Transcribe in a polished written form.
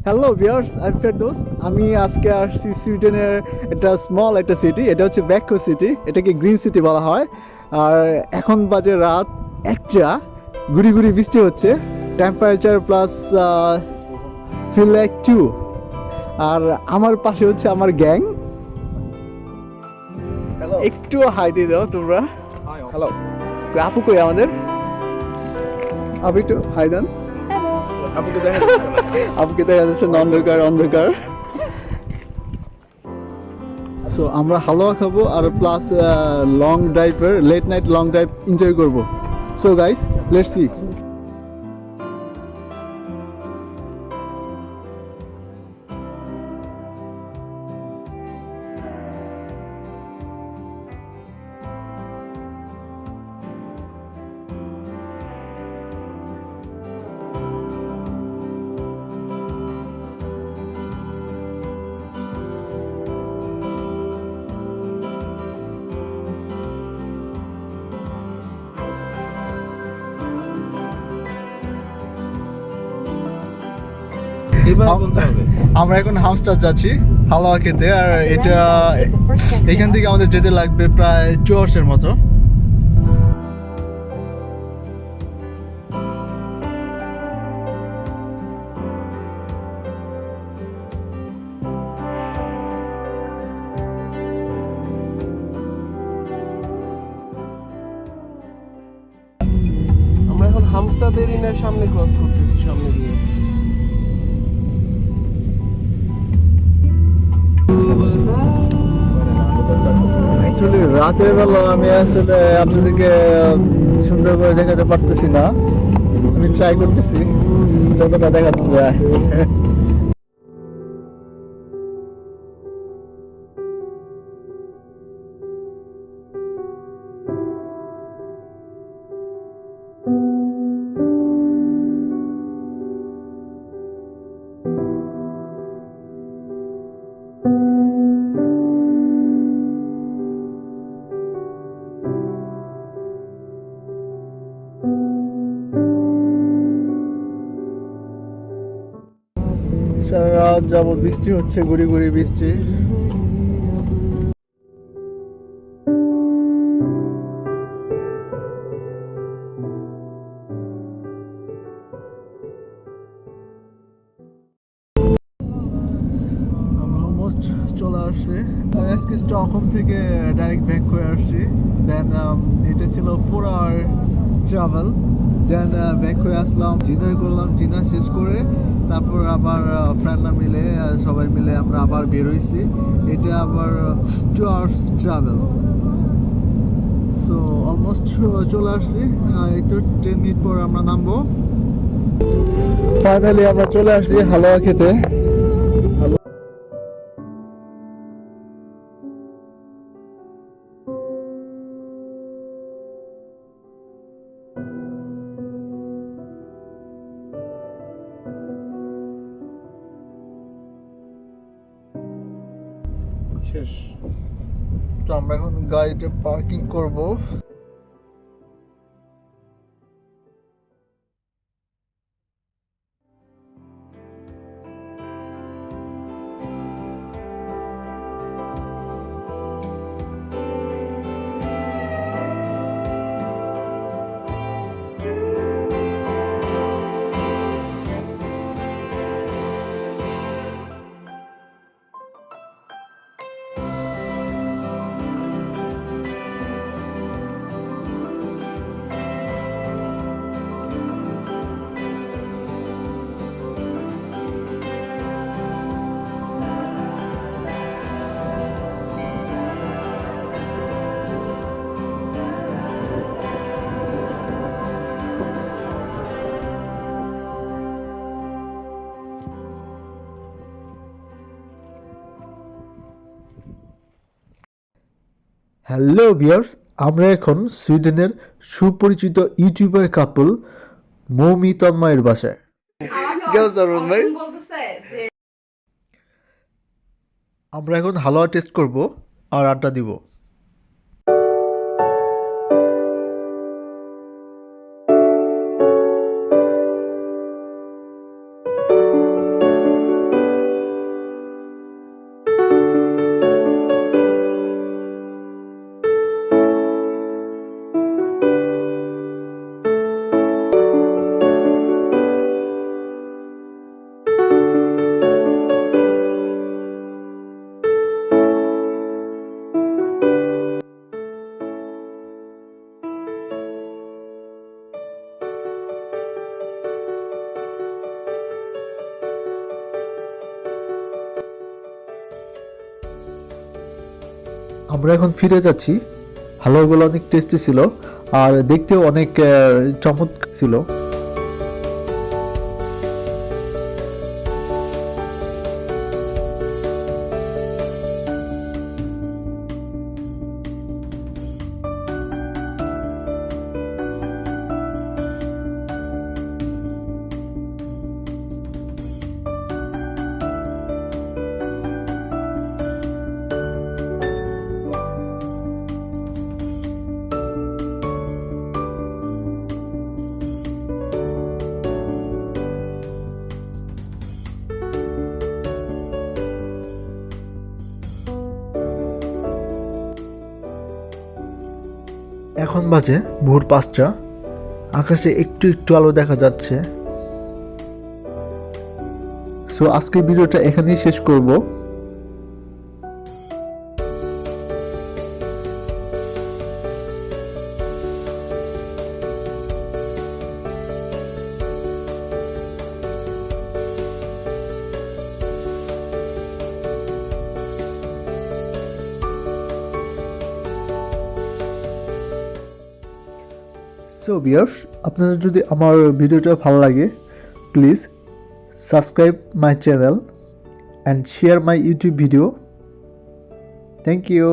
Hello viewers, আমি ফেরদৌস। আমি আজকে আসছি সুইডেনের একটা সিটি, এটা হচ্ছে ব্যাকো সিটি, এটাকে গ্রিন সিটি বলা হয়। আর এখন বাজে রাত 1টা, গুড়ি গুড়ি বৃষ্টি হচ্ছে, টেম্পারেচার প্লাস ফিল লাইক 2। আর আমার পাশে হচ্ছে আমার গ্যাং। একটু হাই দিয়ে দাও তোমরা। হ্যালো, আপু কই আমাদের? আপু একটু হাই দেন। আপুকে দেখা যাচ্ছে না, অন্ধকার অন্ধকার। সো আমরা হালুয়া খাবো আর প্লাস লং ড্রাইভের late night long drive enjoy করবো। So guys, let's see. আমরা এখন হামস্টার যাচ্ছি হালুয়া খেতে, আর এটা এখান থেকে আমাদের যেতে লাগবে প্রায় 2 আওয়ার্সের মতো। আমরা এখন হামস্টাদ এরিনার সামনে ক্রস করতেছি, সামনে দিয়ে। আসলে রাতের বেলা আমি আসলে আপনাদেরকে সুন্দর করে দেখাতে পারতেছি না, আমি ট্রাই করতেছি যতটা দেখাতে যায়। সারা রাত যাবৎ বৃষ্টি হচ্ছে, গুড়ি গুড়ি বৃষ্টি। আমরা অলমোস্ট চলে আসছি। আজকে স্টকহোম থেকে ডাইরেক্ট ব্যাক করে আসছি। দেন এটা ছিল 4 আওয়ার ট্রাভেল। দেন ব্যাক হয়ে আসলাম, ডিনার করলাম, ডিনার শেষ করে তারপর আবার ফ্রেন্ডরা মিলে সবাই মিলে আমরা আবার বের হয়েছি। এটা আবার 2 আওয়ার্স ট্রাভেল। সো অলমোস্ট চলে আসছি। এই তো 10 মিনিট পর আমরা নামবো। ফাইনালি আমরা চলে আসছি হালুয়া খেতে। শেষ তো আমরা এখন গাড়িতে পার্কিং করব। হ্যালো ভিউয়ার্স, আমরা এখন সুইডেনের সুপরিচিত ইউটিউবার কাপল মৌমি তন্ময়ের বাসায়। আমরা এখন হালুয়া টেস্ট করব আর আড্ডা দিব। আমরা এখন ফিরে যাচ্ছি। হালুয়াগুলো অনেক টেস্টি ছিল আর দেখতেও অনেক চমৎকার ছিল। এখন বাজে ভোর 5টা, আকাশে একটু একটু আলো দেখা যাচ্ছে। সো আজকের ভিডিওটা এখানেই শেষ করব। সো ভিউয়ার্স, আপনাদের যদি আমার ভিডিওটা ভালো লাগে, please subscribe my channel and share my YouTube video. Thank you.